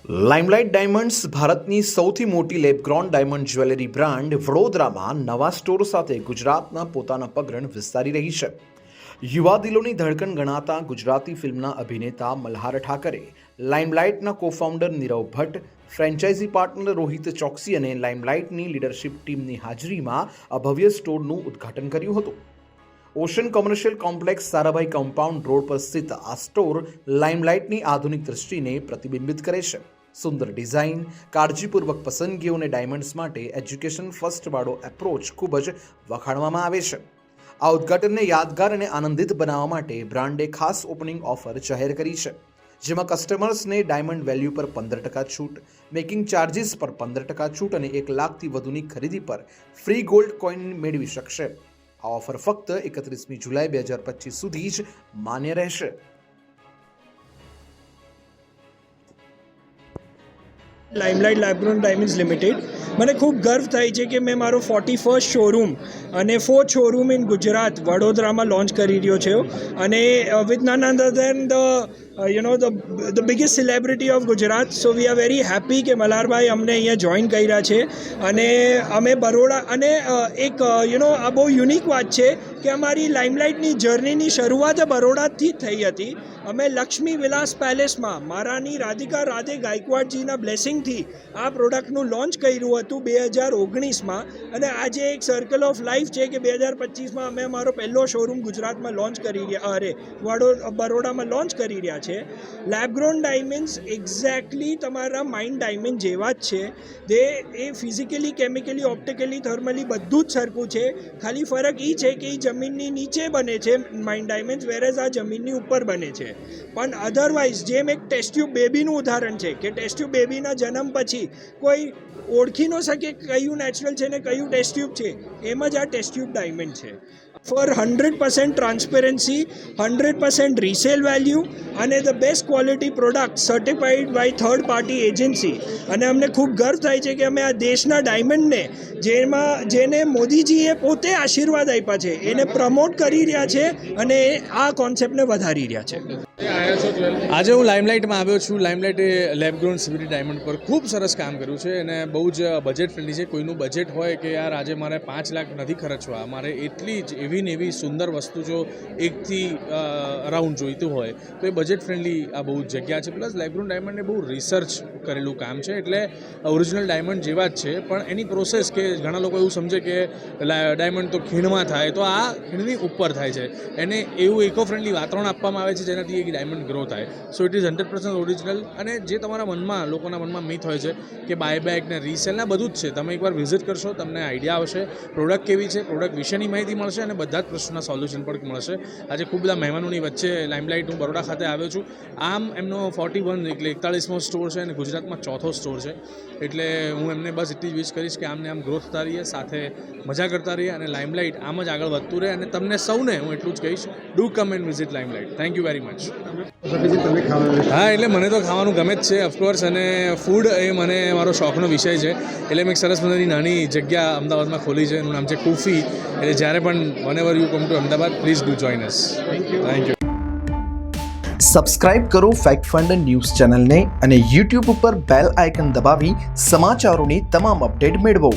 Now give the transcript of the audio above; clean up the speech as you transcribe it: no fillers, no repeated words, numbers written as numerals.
Limelight diamonds ભારતની સૌથી મોટી લેબગ્રોન ડાયમંડ જ્વેલરી બ્રાન્ડ વડોદરામાં નવા સ્ટોર સાથે ગુજરાતના પોતાના પગરણ વિસ્તારી રહી છે. યુવા દિલોની ધડકન ગણાતા ગુજરાતી ફિલ્મના અભિનેતા મલ્હાર ઠાકરે, લાઇમલાઇટના cofounder Nirav Bhatt, franchisee partner Rohit Choksi અને લાઇમલાઇટની લીડરશિપ ટીમની હાજરીમાં આ ભવ્ય સ્ટોરનું ઉદ્ઘાટન કર્યું હતું. Ocean commercial complex Sarabhai compound road પર સ્થિત આ સ્ટોર લાઇમલાઇટની આધુનિક દૃષ્ટિને પ્રતિબિંબિત કરે છે. સુંદર ડિઝાઇન, કાળજીપૂર્વક પસંદગીઓ અને ડાયમંડ્સ માટે એજ્યુકેશન ફર્સ્ટ વાળો એપ્રોચ ખૂબ જ વખાણવામાં આવે છે. આ ઉદ્ઘાટનને યાદગાર અને આનંદિત બનાવવા માટે બ્રાન્ડે ખાસ ઓપનિંગ ઓફર જાહેર કરી છે, જેમાં કસ્ટમર્સને ડાયમંડ વેલ્યુ પર 15% છૂટ, મેકિંગ ચાર્જિસ પર 15% છૂટ અને 1 લાખથી વધુની ખરીદી પર ફ્રી ગોલ્ડ કોઈન મેળવી શકશે. આ ઓફર ફક્ત 31 જુલાઈ 2025 સુધી જ માન્ય રહેશે. લાઇમલાઇટ લેબગ્રોન ડાયમંડ્સ લિમિટેડ, મને ખૂબ ગર્વ થાય છે કે મેં મારો 41st શોરૂમ અને 4th શોરૂમ ઇન ગુજરાત વડોદરામાં લોન્ચ કરી રહ્યો છે. અને with none other than the biggest celebrity of Gujarat. So we are very happy કે મલ્હારભાઈ અમને અહીંયા જોઈન કર્યા છે. અને અમે બરોડા અને આ બહુ યુનિક વાત છે કે અમારી લાઇમલાઇટની જર્નીની શરૂઆત બરોડાથી થઈ હતી. અમે લક્ષ્મી વિલાસ પેલેસમાં મારાની રાધિકા રાધે ગાયકવાડજીના બ્લેસિંગથી આ પ્રોડક્ટનું લોન્ચ કર્યું હતું 2019માં. અને આજે એક સર્કલ ઓફ લાઈફ છે કે 2025માં અમે અમારો પહેલો શોરૂમ ગુજરાતમાં લોન્ચ કરી રહ્યા બરોડામાં લોન્ચ કરી રહ્યા છે. લેબગ્રોન ડાયમંડ્સ એક્ઝેક્ટલી તમારા માઇન્ડ ડાયમંડ જેવા જ છે. એ ફિઝિકલી, કેમિકલી, ઓપ્ટિકલી, થર્મલી બધું જ સરખું છે. ખાલી ફરક એ છે કે એ જમીનની નીચે બને છે માઇન્ડ ડાયમંડ્સ, વેરેઝ આ જમીનની ઉપર બને છે. પણ અધરવાઇઝ જેમ એક ટેસ્ટ ટ્યુબ બેબીનું ઉદાહરણ છે કે ટેસ્ટ ટ્યુબ બેબીના જન્મ પછી કોઈ ઓળખી ન શકે કયું નેચરલ છે ને કયું ટેસ્ટ ટ્યુબ છે, એમ જ આ ટેસ્ટ ટ્યુબ ડાયમંડ છે. ફોર 100% ટ્રાન્સપેરન્સી, 100% રીસેલ વેલ્યુ અને the best quality product certified by third party agency. અને અમને ખૂબ ગર્વ થાય છે કે અમે આ દેશના ડાયમંડને જેને મોદીજીએ પોતે આશીર્વાદ આપ્યા છે એને પ્રમોટ કરી રહ્યા છે અને આ કોન્સેપ્ટને વધારી રહ્યા છે. આજે હું લાઇમલાઇટમાં આવ્યો છું. લાઇમલાઇટે લેબગ્રોન સિવિલ ડાયમંડ પર ખૂબ સરસ કામ કર્યું છે અને બહુ જ બજેટ ફ્રેન્ડલી છે. કોઈનું બજેટ હોય કે યાર આજે મારે 5 લાખ નથી ખર્ચવા, મારે એટલી જ એવી ને એવી સુંદર વસ્તુ જો એકથી અરાઉન્ડ જોઈતું હોય તો એ બજેટ ફ્રેન્ડલી આ બહુ જગ્યા છે. પ્લસ લેબગ્રોન ડાયમંડને બહુ રિસર્ચ કરેલું કામ છે, એટલે ઓરિજિનલ ડાયમંડ જેવા જ છે. પણ એની પ્રોસેસ કે ઘણા લોકો એવું સમજે કે ડાયમંડ તો ખીણમાં થાય, તો આ ખીણની ઉપર થાય છે. એને એવું ઇકો ફ્રેન્ડલી વાતાવરણ આપવામાં આવે છે જેનાથી એક ડાયમંડ ગ્રો થાય. So it is 100% original. અને જે તમારા મનમાં, લોકોના મનમાં મિથ હોય છે કે બાયબેક ને રીસેલ ને બધું જ છે, તમે એકવાર વિઝિટ કરશો તમને આઈડિયા આવશે પ્રોડક્ટ કેવી છે, પ્રોડક્ટ વિશેની માહિતી મળશે અને બધા જ પ્રશ્નોના સોલ્યુશન પણ મળશે. આજે ખૂબ બધા મહેમાનોની વચ્ચે લાઇમલાઇટ હું બરોડા ખાતે આવ્યો છું. આમ એમનો 41 એટલે 41મો સ્ટોર છે અને ગુજરાતમાં 4થો સ્ટોર છે. એટલે હું એમને બસ એટલી જ વિશ કરીશ કે આમને આમ ગ્રોથ થતા રહીએ, સાથે મજા કરતા રહીએ અને લાઇમલાઇટ આમ જ આગળ વધતું રહે. અને તમને સૌને હું એટલું જ કહીશ, do come and visit Limelight. Thank you very much. હા, એટલે મને તો ખાવાનું ગમે જ છે ઓફકોર્સ, અને ફૂડ એ મને મારો શોખનો વિષય છે. એટલે મેં એક સરસ મજાની નાની જગ્યા અમદાવાદમાં ખોલી છે, એનું નામ છે કુફી. એટલે જ્યારે પણ whenever you come to Ahmedabad, please do join us. Thank you. Subscribe કરો ફેક્ટ ફંડ ન્યૂઝ ચેનલને અને YouTube ઉપર બેલ આઇકન દબાવી સમાચારોની તમામ અપડેટ મેળવો.